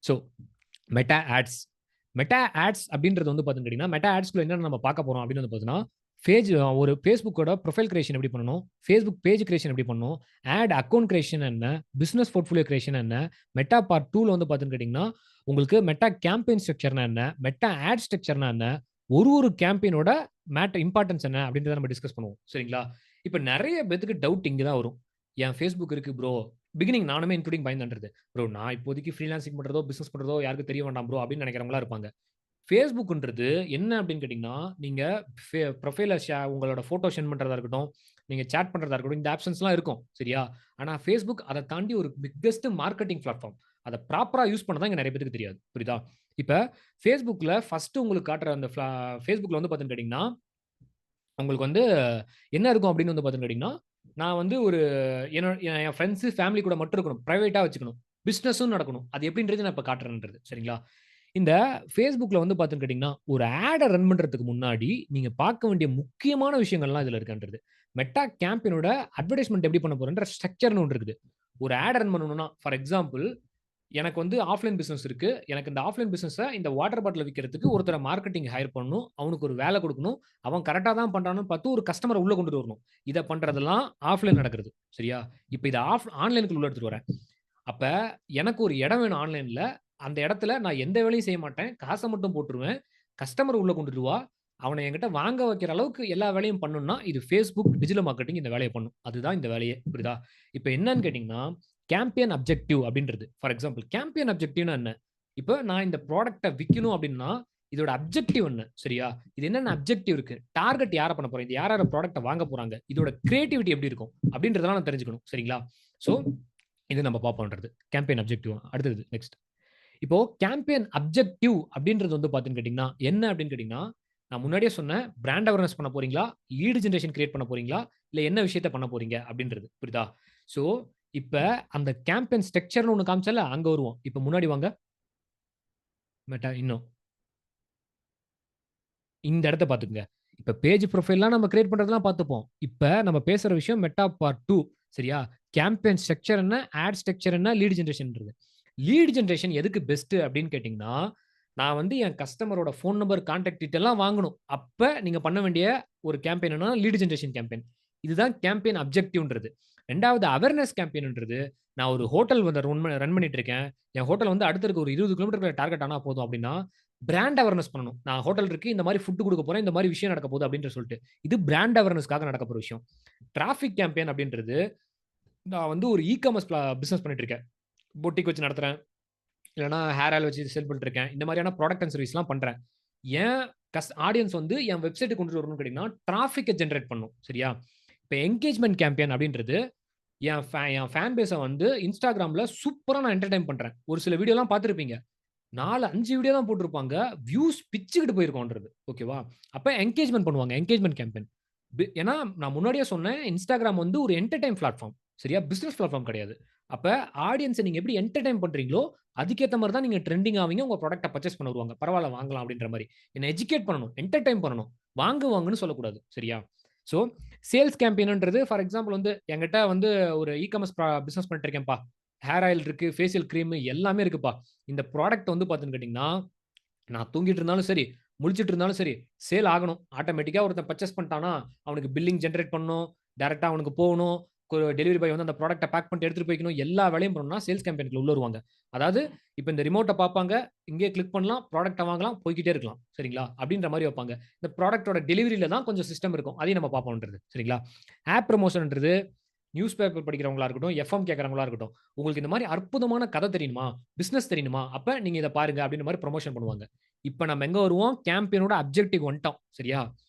So Meta ads. Meta ads அப்படின்றது வந்து பார்த்துக்கிட்டிங்கன்னா, மெட்டா ஆட்ஸ்குள்ள என்னென்ன நம்ம பார்க்க போறோம் அப்படின்னு வந்து பார்த்தீங்கன்னா, ஒரு Facebookஓட ப்ரொஃபைல் கிரியேஷன் எப்படி பண்ணணும்? Facebook பேஜ் கிரியேஷன் எப்படி பண்ணணும்? ஆட் அக்கவுண்ட் கிரியேஷன் என்ன? பிசினஸ் போர்ட்ஃபோலியோ கிரியேஷன் என்ன? மெட்டா பார்ட் 2ல வந்து பார்த்துக்கிட்டிங்கன்னா, உங்களுக்கு மெட்டா கேம்பெயின் ஸ்ட்ரக்சர்னா என்ன? மெட்டா ஆட் ஸ்ட்ரக்சர்னா என்ன? ஒரு கேம்பெயினோட இம்பார்ட்டன்ஸ் என்ன? அப்படின்றத நம்ம டிஸ்கஸ் பண்ணுவோம். சரிங்களா? இப்ப நெறைய பேத்துக்கு டவுட் இங்க தான் வரும். என் Facebook இருக்கு ப்ரோ. பிகினிங் நானுமே இன்க்ளூடிங் பயந்துன்றது. ப்ரோ நான் இப்போதைக்கு ஃப்ரீலான்சிங் பண்றதோ, பிசினஸ் பண்றதோ யாருக்கும் தெரிய வேண்டாம் ப்ரோ அப்படின்னு நினைக்கிறவங்களா இருப்பாங்க. Facebookன்றது என்ன அப்படின்னு கேட்டீங்கன்னா, நீங்க ப்ரொஃபைல உங்களோட ஃபோட்டோ சென்ட் பண்றதா இருக்கட்டும், நீங்க சேட் பண்றதா இருக்கட்டும், இந்த ஆப்ஷன்ஸ்லாம் இருக்கும். சரியா? ஆனா Facebook அத தாண்டி ஒரு பிக்கஸ்ட் மார்க்கெட்டிங் பிளாட்ஃபார்ம். அத ப்ராப்பரா யூஸ் பண்ண தான் இங்க நெறைய பேத்துக்கு தெரியாது. புரியுதா? இப்ப Facebookல ஃபர்ஸ்ட் உங்களுக்கு காட்டுற அந்த Facebookல வந்து பார்த்தீங்கன்னு கேட்டீங்கன்னா, உங்களுக்கு வந்து என்ன இருக்கும் அப்படின்னு வந்து பார்த்தீங்கன்னு கேட்டீங்கன்னா, நான் வந்து ஒரு என் ஃபிரெண்ட்ஸ், ஃபேமிலி கூட மட்டும் இருக்கணும். பிரைவேட்டா வச்சுக்கணும். பிசினஸும் நடக்கணும். அது எப்படின்றது நான் இப்ப காட்டுறேன்றது. சரிங்களா? இந்த Facebookல வந்து பார்த்தீங்கன்னு கேட்டீங்கன்னா, ஒரு ஆட ரன் பண்றதுக்கு முன்னாடி, நீங்க பார்க்க வேண்டிய முக்கியமான விஷயங்கள்லாம் இதுல இருக்குன்றது. மெட்டா கேம்பெயினோட அட்வர்டைஸ்மென்ட் எப்படி பண்ண போறேன்ற ஸ்ட்ரக்சர்ன்னு ஒண்ணு இருக்குது. ஒரு ஆட் ரன் பண்ணணும்னா, ஃபார் எக்ஸாம்பிள் எனக்கு வந்து ஆஃப்லைன் பிசினஸ் இருக்கு. எனக்கு இந்த ஆஃப்லைன் பிசினஸ இந்த வாட்டர் பாட்டில விக்கிறதுக்கு ஒருத்தர மார்க்கெட்டிங் ஹையர் பண்ணணும். அவனுக்கு ஒரு வேலை குடுக்கணும். அவன் கரெக்ட்டா தான் பண்றான்னு பார்த்து ஒரு கஸ்டமர உள்ள கொண்டுட்டு வரணும். இத பண்றதெல்லாம் ஆஃப்லைன் நடக்கிறது. சரியா? இப்ப இத ஆன்லைன்க்கு உள்ள எடுத்துட்டு வரேன். அப்ப எனக்கு ஒரு இடம் வேணும் ஆன்லைன்ல. அந்த இடத்துல நான் எந்த வேலையும் செய்ய மாட்டேன். காச மட்டும் போட்டுருவேன். கஸ்டமர் உள்ள கொண்டுட்டு வா. அவன என்கிட்ட வாங்க வைக்கிற அளவுக்கு எல்லா வேலையும் பண்ணணும்னா, இது Facebook டிஜிட்டல் மார்க்கெட்டிங் இந்த வேலைய பண்ணும். அதுதான் இந்த வேலையே. புரியுதா? இப்ப என்னன்னு கேட்டீங்கன்னா, கேம்பியன் அப்ஜெக்டிவ் அப்படின்றது. ஃபார் எக்ஸாம்பிள் கேம்பியன் அப்ஜெக்டிவ்னா என்ன? இப்ப நான் இந்த ப்ராடக்ட்ட விக்கணும் அப்படின்னா, இதோட அப்ஜெக்டிவ் என்ன? சரியா? இது என்னென்ன அப்ஜெக்டிவ் இருக்கு? டார்கெட் யார பண்ண போறேன்? இது யார் யார் ப்ராடக்ட்ட வாங்க போறாங்க? இதோட கிரியேட்டிவிட்டி எப்படி இருக்கும்? அப்படின்றதெல்லாம் நான் தெரிஞ்சுக்கணும். சரிங்களா? ஸோ இது நம்ம பார்ப்போம்ன்றது. கேம்பெயின் அப்ஜெக்டிவ் அடுத்தது நெக்ஸ்ட். இப்போ கேம்பெயின் அப்ஜெக்டிவ் அப்படின்றது வந்து பார்த்தீங்கன்னு கேட்டீங்கன்னா, என்ன அப்படின்னு கேட்டீங்கன்னா, நான் முன்னாடியே சொன்னேன். பிராண்ட் அவேர்னஸ் பண்ண போறீங்களா? லீட் ஜெனரேஷன் கிரியேட் பண்ண போறீங்களா? இல்ல என்ன விஷயத்த பண்ண போறீங்க அப்படின்றது. புரியுதா? ஸோ, இப்ப அந்த கேம்பெயின் ஸ்ட்ரக்சர்ன்னு ஒண்ணு காமிச்சேன்ல, அங்க வருவோம். இப்ப முன்னாடி வாங்க. இன்னும். இந்த இடத்த பார்த்துக்கங்க. இப்ப பேஜ் ப்ரொஃபைல்லாம் நம்ம கிரியேட் பண்றதெல்லாம் பார்த்துப்போம். இப்ப நம்ம பேசுற விஷயம் மெட்டா பார்ட் 2 சரியா? கேம்பெயின் ஸ்ட்ரக்சர் என்ன? ஆட் ஸ்ட்ரக்சர் என்ன? லீட் ஜெனரேஷன்ன்றது. லீட் ஜெனரேஷன் எதுக்கு பெஸ்ட் அப்படின்னு கேட்டீங்கன்னா, நான் வந்து என் கஸ்டமரோட ஃபோன் நம்பர், கான்டாக்ட் டீட்டெயில்லாம் வாங்கணும். அப்ப நீங்க பண்ண வேண்டிய ஒரு கேம்பெயின் என்னன்னா, லீட் ஜெனரேஷன் கேம்பெயின். இதுதான் கேம்பெயின் அப்ஜெக்டிவ்ன்றது. 2வது அவேர்னஸ் கேம்பெயின்ன்றது, நான் ஒரு ஹோட்டல் வந்து ரன் பண்ணிட்டு இருக்கேன். என் ஹோட்டல் வந்து அடுத்து இருக்க ஒரு 20 கிலோமீட்டர் டார்கெட் ஆனா போதும் அப்படின்னா, பிராண்ட் அவேர்னஸ் பண்ணணும். நான் ஹோட்டல் இருக்கு. இந்த மாரி ஃபுட் குடுக்க போறேன். இந்த மாரி விஷயம் நடக்க போகுது அப்டின்ட்டு சொல்லிட்டு. இது பிராண்ட் அவேர்னஸ்க்காக நடக்க போற விஷயம். டிராஃபிக் கேம்பெயின் அப்டின்றது, நான் வந்து ஒரு இ-காமர்ஸ் பிசினஸ் பண்ணிட்டு இருக்கேன். பொட்டிக் வச்சு நடத்துறேன். இல்லன்னா ஹேர் ஆயில் வச்சு செல் பண்ணிட்டு இருக்கேன். இந்த மாரியான ப்ராடக்ட் அண்ட் சர்வீஸ்லாம் பண்றேன். ஏன் ஆடியன்ஸ் வந்து என் வெப்சைட்க்கு கொண்டுட்டு வரணும்னு கேட்டீங்கன்னா, டிராஃபிக்க ஜெனரேட் பண்ணணும். சரியா? இப்ப என்கேஜ்மென்ட் கேம்பெயின் அப்டின்றது, என் ஃபேன் பேஸ வந்து Instagramல சூப்பரா நான் என்டர்டெயின் பண்றேன். ஒரு சில வீடியோலாம் பார்த்திருப்பீங்க. 4, 5 வீடியோ தான் போட்டிருப்பாங்க. வியூஸ் பிச்சுக்கிட்டு போயிருக்கும்ன்றது. ஓகேவா? அப்ப என்கேஜ்மென்ட் பண்ணுவாங்க. Engagement campaign. ஏன்னா, நான் முன்னாடியே சொன்னேன். Instagram வந்து ஒரு என்டர்டெயின் பிளாட்ஃபார்ம். சரியா? பிசினஸ் பிளாட்ஃபார்ம் கிடையாது. அப்ப ஆடியன்ஸ நீங்க எப்படி என்டர்டெயின் பண்றீங்களோ, அதுக்கேத்த மாரி தான் நீங்க ட்ரெண்டிங் ஆவீங்க. உங்க ப்ராடக்ட்ட பர்ச்சேஸ் பண்ண வருவாங்க. பரவால்ல வாங்கலாம் அப்படின்ற மாரி. என்ன எஜுகேட் பண்ணணும். என்டர்டெயின் பண்ணணும். வாங்குவாங்கன்னு சொல்லக்கூடாது. சரியா? ஸோ, சேல்ஸ் கேம்பெயின்ன்றது ஃபார் எக்ஸாம்பிள் வந்து என்கிட்ட வந்து ஒரு இ-காமர்ஸ் பிசினஸ் பண்ணிட்டு இருக்கேன்ப்பா. ஹேர் ஆயில் இருக்கு, ஃபேஷியல் கிரீம் எல்லாமே இருக்குப்பா. இந்த ப்ராடக்ட் வந்து பார்த்தீங்கன்னு கேட்டீங்கன்னா, நான் தூங்கிட்டு இருந்தாலும் சரி, முழிச்சிட்டு இருந்தாலும் சரி, சேல் ஆகணும். ஆட்டோமேட்டிக்கா ஒருத்தன் பர்ச்சேஸ் பண்ணிட்டான்னா, அவனுக்கு பில்லிங் ஜெனரேட் பண்ணணும். டைரக்ட்டா அவனுக்கு போகணும். ஒரு டெலிவரி பாய் வந்து அந்த ப்ராடக்ட்ட பேக் பண்ணிட்டு எடுத்துட்டு போய்க்கணும். எல்லா வேலையும் பண்ணணும்னா, சேல்ஸ் கேம்பெயின்க்குள்ள உள்ள வருவாங்க. அதாவது, இப்ப இந்த ரிமோட்ட பார்ப்பாங்க. இங்கேயே கிளிக் பண்ணலாம். ப்ராடக்ட்ட வாங்கலாம். போய்க்கிட்டே இருக்கலாம். சரிங்களா? அப்படின்ற மாரி வைப்பாங்க. இந்த ப்ராடக்ட்டோட டெலிவரில தான் கொஞ்சம் சிஸ்டம் இருக்கும். அதையும் நம்ம பார்ப்போம்ன்றது. சரிங்களா? ஆப் ப்ரமோஷன்ன்றது நியூஸ் பேப்பர் படிக்கிறவங்களா இருக்கட்டும், எஃப்எம் கேட்கிறவங்களா இருக்கட்டும். உங்களுக்கு இந்த மாரி அற்புதமான கதை தெரியுமா? பிசினஸ் தெரியுமா? அப்ப நீங்க இத பாருங்க அப்படின்ற மாரி புரமோஷன் பண்ணுவாங்க. இப்ப நம்ம எங்க வருவோம்? கேம்பெயினோட அப்ஜெக்டிவ் வந்துட்டோம். சரியா?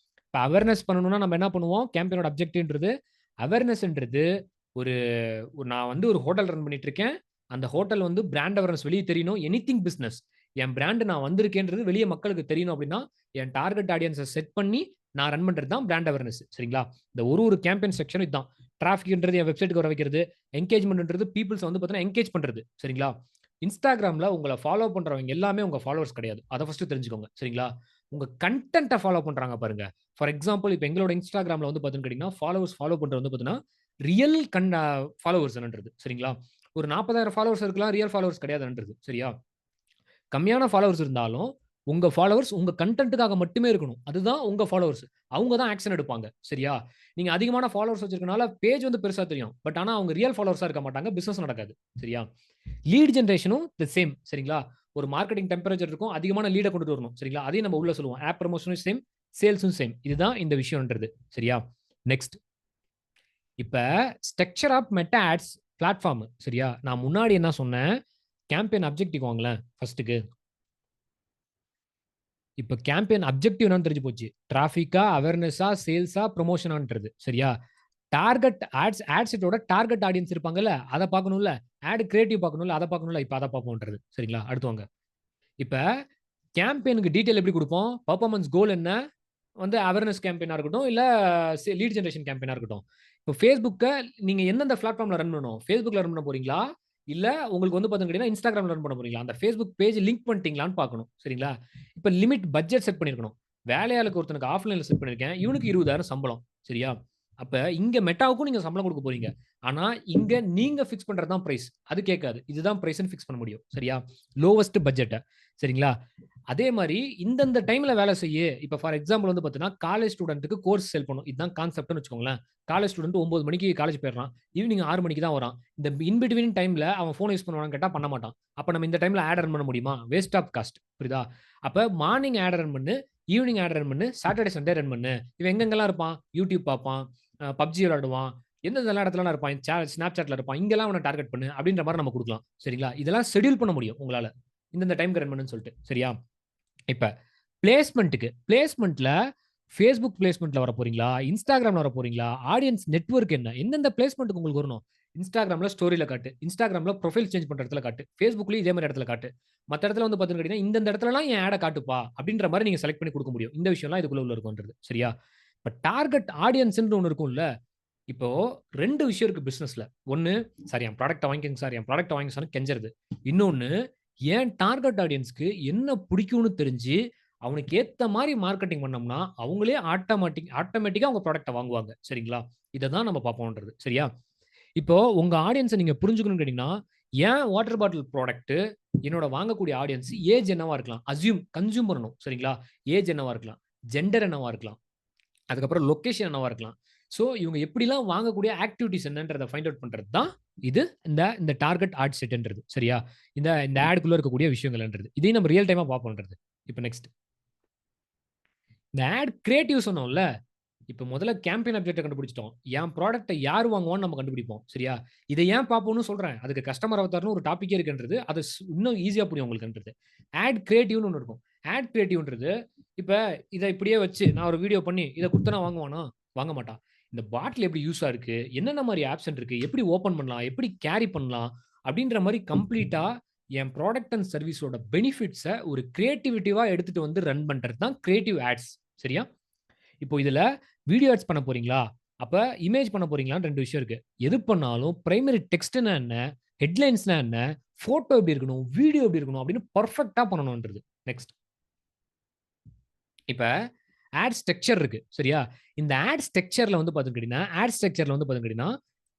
இப்ப அவேர்னஸ் பண்ணணும்னா நம்ம என்ன பண்ணுவோம்? கேம்பெயினோட அப்ஜெக்டிவ்ன்றது அவேர்னஸ்ன்றது ஒரு நான் வந்து ஒரு ஹோட்டல் ரன் பண்ணிட்டு இருக்கேன். அந்த ஹோட்டல் வந்து பிராண்ட் அவேர்னஸ் வெளிய தெரியணும். Anything business. என் பிராண்ட் நான் வந்திருக்கேன்றது வெளிய மக்களுக்கு தெரியணும் அப்படின்னா, என் டார்கெட் ஆடியன்ஸ செட் பண்ணி நான் ரன் பண்றது தான் பிராண்ட் அவேர்னஸ். சரிங்களா? இந்த ஒரு கேம்பெயின் செக்ஷனும் இதான். டிராஃபிக்ன்றது என் வெப்சைட்க்கு வர வைக்கிறது. என்கேஜ்மென்ட்ன்றது பீப்பிள்ஸ வந்து பார்த்தீங்கன்னா, என்கேஜ் பண்றது. சரிங்களா? Instagramல உங்கள ஃபாலோ பண்றவங்க எல்லாமே உங்க ஃபாலோவர்ஸ் கிடையாது. அத ஃபர்ஸ்ட் தெரிஞ்சுக்கோங்க. சரிங்களா? உங்க கன்டென்ட்ட ஃபாலோ பண்றாங்க பாருங்க. ஃபார் எக்ஸாம்பிள் இப்ப எங்களோட Instagramல வந்து பார்த்தீங்கன்னு கேட்டீங்கன்னா, ஃபாலோ பண்றது வந்து பார்த்தீங்கன்னா, ரியல் ஃபாலோவர்ஸ்ன்றது. சரிங்களா? ஒரு 40,000 ஃபாலோவர்ஸ் இருக்கலாம். ரியல் ஃபாலோவர்ஸ் கிடையாதுன்றது. சரியா? கம்மியான ஃபாலோவர்ஸ் இருந்தாலும், உங்க ஃபாலோவர்ஸ் உங்க கன்டென்ட்க்காக மட்டுமே இருக்கணும். அதுதான் உங்க ஃபாலோவர்ஸ். அவங்க தான் ஆக்ஷன் எடுப்பாங்க. சரியா? நீங்க அதிகமான ஃபாலோவர்ஸ் வச்சிருக்கனால பேஜ் வந்து பெருசா தெரியும். பட் ஆனா அவங்க ரியல் ஃபாலோவர்ஸா இருக்க மாட்டாங்க. பிசினஸ் நடக்காது. சரியா? லீட் ஜெனரேஷனும் சேம். சரிங்களா? ஒரு மார்க்கெட்டிங் டெம்பரேச்சர் இருக்கும். அதிகமான லீட கொண்டுட்டு வரணும். சரிங்களா? அதையும் நம்ம உள்ள சொல்லுவோம். ஆப் ப்ரமோஷனும் சேம், சேல்ஸும் சேம். இதுதான் இந்த விஷயம்ன்றது. சரியா? நெக்ஸ்ட். இப்ப structure of Meta ads platform. சரியா? நான் முன்னாடி என்ன சொன்னேன்? கேம்பெயின் அப்ஜெக்டிவ் வாங்களேன் ஃபர்ஸ்ட்டுக்கு. இப்ப கேம்பெயின் அப்ஜெக்டிவ் என்னன்னு தெரிஞ்சு போச்சு. டிராஃபிக்கா, அவேர்னஸா, சேல்ஸா, ப்ரமோஷனான்றது. சரியா? டார்கெட் ஆட் செட்டோட டார்கெட் ஆடியன்ஸ் இருப்பாங்கல்ல, அத பார்க்கணும்ல. ஆட் கிரியேட்டிவ் பார்க்கணும்ல, அத பார்க்கணும்ல. இப்ப அத பார்ப்போம்ன்றது. சரிங்களா? அடுத்து வாங்க. இப்ப கேம்பெயினுக்கு டீடைல் எப்படி குடுப்போம்? பெர்ஃபார்மன்ஸ் கோல் என்ன? வந்து அவேர்னஸ் கேம்பெயினா இருக்கட்டும், இல்ல லீட் ஜெனரேஷன் கேம்பெயினா இருக்கட்டும். இப்போ Facebookக்க நீங்க எந்தெந்த பிளாட்ஃபார்ம்ல ரன் பண்ணணும்? Facebookல ரன் பண்ண போறீங்களா? இல்ல உங்களுக்கு வந்து பார்த்தீங்கன்னா, Instagramல ரன் பண்ண போறீங்களா? அந்த Facebook பேஜ் லிங்க் பண்ணிட்டீங்களான்னு பார்க்கணும். சரிங்களா? இப்ப லிமிட் பட்ஜெட் செட் பண்ணியிருக்கணும். வேலையாளுக்கு ஒருத்தனுக்கு ஆஃப்லைன்ல செட் பண்ணியிருக்கேன். இவனுக்கு 20,000 சம்பளம். சரியா? அப்ப இங்க மெட்டாவுக்கும் நீங்க சம்பளம் குடுக்க போறீங்க. ஆனா, இங்க நீங்க பிக்ஸ் பண்றது தான் பிரைஸ். அது கேட்காது. இதுதான் பிரைஸ்ன்னு பிக்ஸ் பண்ண முடியும். சரியா? லோவஸ்ட் பட்ஜெட்ட. சரிங்களா? அதே மாரி இந்தந்த டைம்ல வேலை செய்யு. இப்ப ஃபார் எக்ஸாம்பிள் வந்து பார்த்தீங்கன்னா, காலேஜ் ஸ்டூடண்ட்க்கு கோர்ஸ் செல் பண்ணும். இதுதான் கான்செப்ட்ன்னு வச்சுக்கோங்களேன். காலேஜ் ஸ்டூடண்ட் 9 மணிக்கு காலேஜ் போயிடுறான். ஈவினிங் 6 மணிக்கு தான் வரான். இந்த இன் பிட்வீன் டைம்ல அவன் ஃபோன் யூஸ் பண்ணுவானான்னு கேட்டா பண்ண மாட்டான். அப்ப நம்ம இந்த டைம்ல ஆட் ரன் பண்ண முடியுமா? Waste of cost. புரியுதா? அப்ப மார்னிங் ஆட் ரன் பண்ணு. ஈவினிங் ஆட் ரன் பண்ணு. சாட்டர்டே, சண்டே ரன் பண்ணு. இவன் எங்கெங்கலாம் இருப்பான்? YouTube பார்ப்பான். PUBG விளையாடுவான். எந்தெந்த இடத்துலலாம் இருப்பான்? Snapchatல இருப்பான். இங்கெல்லாம் அவன டார்கெட் பண்ணு. அப்படின்ற மாரி நம்ம குடுக்கலாம். சரிங்களா? இதெல்லாம் ஷெட்யூல் பண்ண முடியும் உங்களால. இந்தந்த டைம்க்கு ரன் பண்ணுன்னு சொல்லிட்டு. சரியா? இப்ப பிளேஸ்மென்ட்ல Facebook பிளேஸ்மென்ட்ல வர போறீங்களா? Instagramல வர போறீங்களா? ஆடியன்ஸ் நெட்வொர்க் என்ன? எந்தெந்த பிளேஸ்மென்ட்க்கு உங்களுக்கு வரணும்? Instagramல ஸ்டோரில காட்டு. Instagramல ப்ரொஃபைல் சேஞ்ச் பண்ற இடத்துல காட்டு. Facebookலயும் இதே மாரி இடத்துல காட்டு. மத்த இடத்துல வந்து பார்த்தீங்கன்னா, இந்தந்த இடத்துலலாம் என் ஆட காட்டுப்பா அப்படின்ற மாரி நீங்க செலக்ட் பண்ணி குடுக்க முடியும். இந்த விஷயம்லாம் இதுக்குள்ள உள்ள இருக்கும்ன்றது. சரியா? இப்ப டார்கெட் ஆடியன்ஸ்ன்னு ஒண்ணு இருக்கும்ல. இப்போ 2 விஷயம் இருக்கு பிசினஸ்ல. ஒண்ணு, சார் என் ப்ராடக்ட்ட வாங்கிக்கங்க சார், என் ப்ராடக்ட்ட வாங்கிக்க சார்ன்னு கெஞ்சறது. இன்னொன்னு, என் டார்கெட் ஆடியன்ஸ்க்கு என்ன பிடிக்கும்னு தெரிஞ்சு, அவனுக்கு ஏத்த மாரி மார்க்கெட்டிங் பண்ணோம்னா, அவங்களே ஆட்டோமேட்டிக்கா உங்க ப்ராடக்ட்ட வாங்குவாங்க. சரிங்களா? இத தான் நம்ம பார்ப்போம்ன்றது. சரியா? இப்போ உங்க ஆடியன்ஸ நீங்க புரிஞ்சுக்கணும்னு கேட்டீங்கன்னா, என் வாட்டர் பாட்டில் ப்ராடக்ட் என்னோட வாங்கக்கூடிய ஆடியன்ஸ் ஏஜ் என்னவா இருக்கலாம்? கன்சியூம் பண்ணணும். சரிங்களா? ஏஜ் என்னவா இருக்கலாம்? ஜெண்டர் என்னவா இருக்கலாம்? அதுக்கப்புறம் லொகேஷன் என்னவா இருக்கலாம். ஸோ இவங்க எப்படிலாம் வாங்கக்கூடிய ஆக்டிவிட்டீஸ் என்னன்றத ஃபைண்ட் அவுட் பண்றது தான் இது இந்த இந்த டார்கெட் ஆட் செட்ன்றது. சரியா? இந்த இந்த ஆட்க்குள்ள இருக்கக்கூடிய விஷயங்கள்ன்றது. இதையும் நம்ம ரியல் டைமா பார்ப்போம்ன்றது. இப்ப நெக்ஸ்ட். இந்த ஆட் கிரியேட்டிவ் சொன்னோம்ல. இப்ப முதல்ல கேம்பெயின் ஆப்ஜெக்ட்ட கண்டுபிடிச்சுட்டோம். என் ப்ராடக்ட்ட யார் வாங்குவான்னு நம்ம கண்டுபிடிப்போம். சரியா? இத ஏன் பார்ப்போம்னு சொல்றேன். அதுக்கு கஸ்டமர் அவதார்ன்னு ஒரு டாபிக்கே இருக்குன்றது. அது இன்னும் ஈஸியா புரியும் உங்களுக்குன்றது. ஆட் கிரியேட்டிவ்னு ஒண்ணு இருக்கும். ஆட் கிரியேட்டிவ்ன்றது இப்ப இத இப்படியே வச்சு நான் ஒரு வீடியோ பண்ணி இத குடுத்தா வாங்குவானா? வாங்க மாட்டான். இந்த பாட்டில் எப்படி யூஸா இருக்கு? என்னென்ன மாரி ஆப்ஷன் இருக்கு? எப்படி ஓப்பன் பண்ணலாம்? எப்படி கேரி பண்ணலாம்? அப்படின்ற மாரி கம்ப்ளீட்டா என் ப்ராடக்ட் அண்ட் சர்வீஸோட பெனிஃபிட்ஸ ஒரு கிரியேட்டிவிட்டிவா எடுத்துட்டு வந்து ரன் பண்றது தான் கிரியேட்டிவ் ஆட்ஸ். சரியா? இப்போ இதுல வீடியோ ஆட்ஸ் பண்ண போறீங்களா? அப்ப இமேஜ் பண்ண போறீங்களான்னு 2 விஷயம் இருக்கு. எது பண்ணாலும் பிரைமரி டெக்ஸ்ட்னா என்ன? ஹெட்லைன்ஸ்னா என்ன? போட்டோ எப்படி இருக்கணும்? வீடியோ எப்படி இருக்கணும்? அப்படின்னு பெர்ஃபெக்ட்டா பண்ணணும்ன்றது. நெக்ஸ்ட். இப்ப ஆட் ஸ்ட்ரக்சர் இருக்கு. சரியா? இந்த ஆட் ஸ்ட்ரக்சர்ல வந்து பாத்துக்கிட்டீங்கன்னா,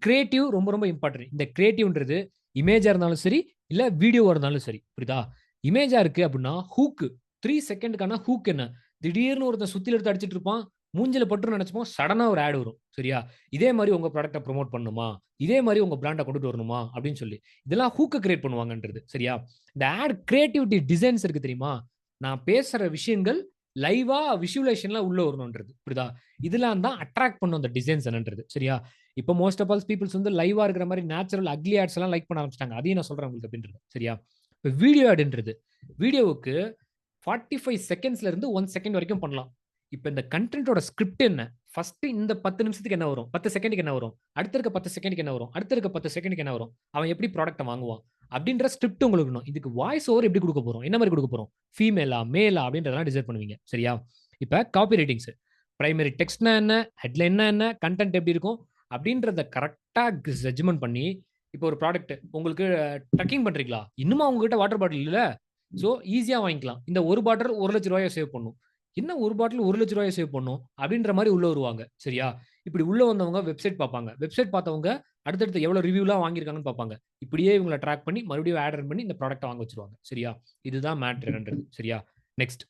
கிரியேட்டிவ் ரொம்ப ரொம்ப இம்பார்ட்டன்ட். இந்த கிரியேட்டிவ்ன்றது இமேஜா இருந்தாலும் சரி, இல்ல வீடியோவா இருந்தாலும் சரி. புரியுதா? இமேஜா இருக்கு அப்படின்னா, ஹூக் 3 செகண்ட்க்கான ஹூக் என்ன? திடீர்னு ஒருத்தன் சுத்தில எடுத்து அடிச்சிட்டு இருப்பான். மூஞ்சில பட்டுன்னு நெனச்சுப்போம். சடனா ஒரு ஆட் வரும். சரியா? இதே மாரி உங்க ப்ராடக்ட்ட புரமோட் பண்ணணுமா? இதே மாரி உங்க பிராண்ட கொண்டுட்டு வரணுமா? அப்படின்னு சொல்லி. இதெல்லாம் ஹூக்க கிரியேட் பண்ணுவாங்கன்றது. சரியா? இந்த ஆட் கிரியேட்டிவிட்டி டிசைன்ஸ் இருக்கு தெரியுமா? நான் பேசுற விஷயங்கள் லைவா விஷுவலைசேஷன்ல உள்ள வரணும்ன்றது. புரியுதா? இதெல்லாம் தான் அட்ராக்ட் பண்ணும் அந்த டிசைன்ஸ் என்னன்றது. சரியா? இப்போ மோஸ்ட் ஆஃப் ஆல் பீப்பிள்ஸ் வந்து லைவா இருக்கிற மாரி நேச்சுரல் அக்லி ஆட்ஸ் எல்லாம் லைக் பண்ண ஆரம்பிச்சுட்டாங்க. அதையும் நான் சொல்றேன் உங்களுக்கு அப்படின்றது. சரியா? இப்ப வீடியோ ஆட்ன்றது வீடியோவுக்கு 45 செகண்ட்ஸ்ல இருந்து 1 செகண்ட் வரைக்கும் பண்ணலாம். இப்ப இந்த கன்டென்ட்டோட ஸ்கிரிப்ட் என்ன? ஃபர்ஸ்ட் இந்த 10 நிமிஷத்துக்கு என்ன வரும்? 10 செகண்ட்க்கு என்ன வரும்? அடுத்து இருக்க 10 செகண்ட்க்கு என்ன வரும்? அடுத்து இருக்க 10 செகண்ட்க்கு என்ன வரும்? அவன் எப்படி ப்ராடக்ட்ட வாங்குவான்? அப்படின்ற ஸ்கிரிப்ட் உங்களுக்கு இருக்கணும். இதுக்கு வாய்ஸ் ஓவர் எப்படி குடுக்க போறோம்? என்ன மாரி குடுக்க போறோம்? ஃபீமேலா? மேலா? அப்படின்றதெல்லாம் டிசைட் பண்ணுவீங்க. சரியா? இப்ப காப்பி ரைட்டிங்ஸ். பிரைமரி டெக்ஸ்ட்னா என்ன? ஹெட்லைன்னா என்ன? கன்டென்ட் எப்படி இருக்கும்? அப்படின்றத கரெக்ட்டா ஜட்ஜ்மென்ட் பண்ணி, இப்போ ஒரு ப்ராடக்ட் உங்களுக்கு ட்ரக்கிங் பண்றீங்களா? இன்னுமா உங்ககிட்ட வாட்டர் பாட்டில் இல்ல? சோ ஈஸியா வாங்கிக்கலாம். இந்த ஒரு பாட்டில் ரூ. 1,00,000 சேவ் பண்ணும். என்ன ஒரு பாட்டில் ரூ. 1,00,000 சேவ் பண்ணும்? அப்படின்ற மாரி உள்ள வருவாங்க. சரியா? இப்படி உள்ள வந்தவங்க வெப்சைட் பார்ப்பாங்க. வெப்சைட் பார்த்தவங்க அடுத்தடுத்து எவ்வளோ ரிவ்யூலாம் வாங்கியிருக்காங்கன்னு பார்ப்பாங்க. இப்படியே இவங்கள ட்ராக் பண்ணி மறுபடியும் ஆட் ரன் பண்ணி இந்த ப்ராடக்ட்ட வாங்க வச்சுருவாங்க. சரியா? இதுதான் மேட்டர் என்னன்றது. சரியா? நெக்ஸ்ட்